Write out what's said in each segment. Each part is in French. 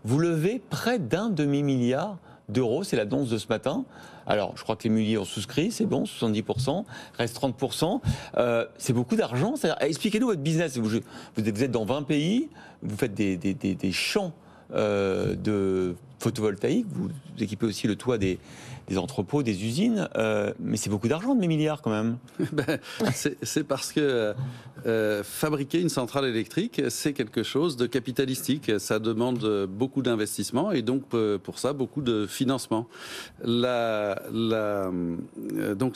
Vous levez près d'un demi-milliard d'euros, c'est l'annonce de ce matin. Alors, je crois que les mulliers ont souscrit, c'est bon, 70%, reste 30%. C'est beaucoup d'argent. Expliquez-nous votre business. Vous êtes dans 20 pays, vous faites des champs de photovoltaïque, vous équipez aussi le toit des entrepôts, des usines, mais c'est beaucoup d'argent, 2 milliards quand même. C'est parce que fabriquer une centrale électrique, c'est quelque chose de capitalistique. Ça demande beaucoup d'investissement et donc pour ça, beaucoup de financement. Donc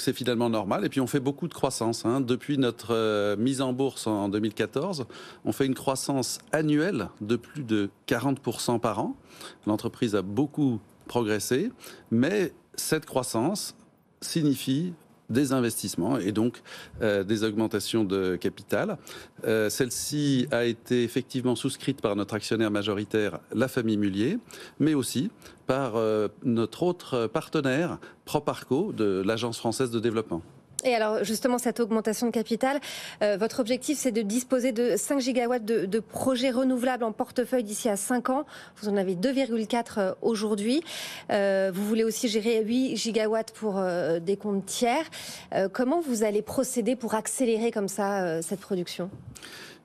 c'est finalement normal. Et puis on fait beaucoup de croissance. Depuis notre mise en bourse en 2014, on fait une croissance annuelle de plus de 40% par an. L'entreprise a beaucoup progressé, mais cette croissance signifie des investissements et donc des augmentations de capital. Celle-ci a été effectivement souscrite par notre actionnaire majoritaire, la famille Mullier, mais aussi par notre autre partenaire, Proparco, de l'Agence française de développement. Et alors justement, cette augmentation de capital, votre objectif c'est de disposer de 5 gigawatts de projets renouvelables en portefeuille d'ici à 5 ans. Vous en avez 2,4 aujourd'hui. Vous voulez aussi gérer 8 gigawatts pour des comptes tiers. Comment vous allez procéder pour accélérer comme ça cette production ?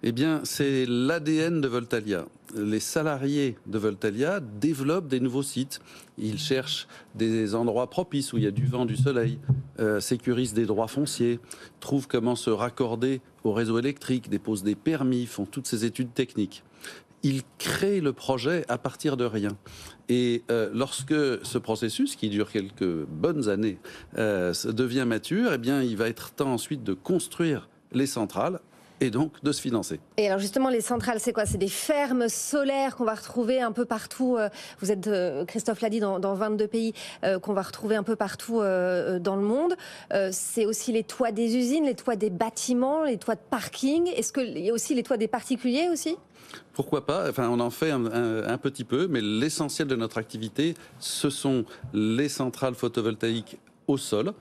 Eh bien, c'est l'ADN de Voltalia. Les salariés de Voltalia développent des nouveaux sites. Ils cherchent des endroits propices où il y a du vent, du soleil, sécurisent des droits fonciers, trouvent comment se raccorder au réseau électrique, déposent des permis, font toutes ces études techniques. Ils créent le projet à partir de rien. Et lorsque ce processus, qui dure quelques bonnes années, devient mature, eh bien, il va être temps ensuite de construire les centrales et donc de se financer. Et alors justement, les centrales, c'est quoi ? C'est des fermes solaires qu'on va retrouver un peu partout. Vous êtes, Christophe l'a dit, dans 22 pays, qu'on va retrouver un peu partout dans le monde. C'est aussi les toits des usines, les toits des bâtiments, les toits de parking. Est-ce qu'il y a aussi les toits des particuliers aussi ? Pourquoi pas ? Enfin, on en fait un petit peu, mais l'essentiel de notre activité, ce sont les centrales photovoltaïques au sol.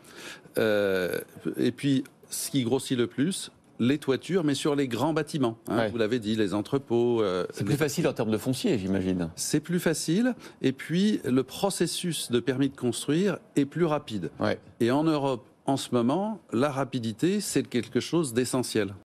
Et puis, ce qui grossit le plus, les toitures, mais sur les grands bâtiments. Ouais. Vous l'avez dit, les entrepôts. C'est plus facile en termes de foncier, j'imagine. C'est plus facile. Et puis, le processus de permis de construire est plus rapide. Ouais. Et en Europe, en ce moment, la rapidité, c'est quelque chose d'essentiel.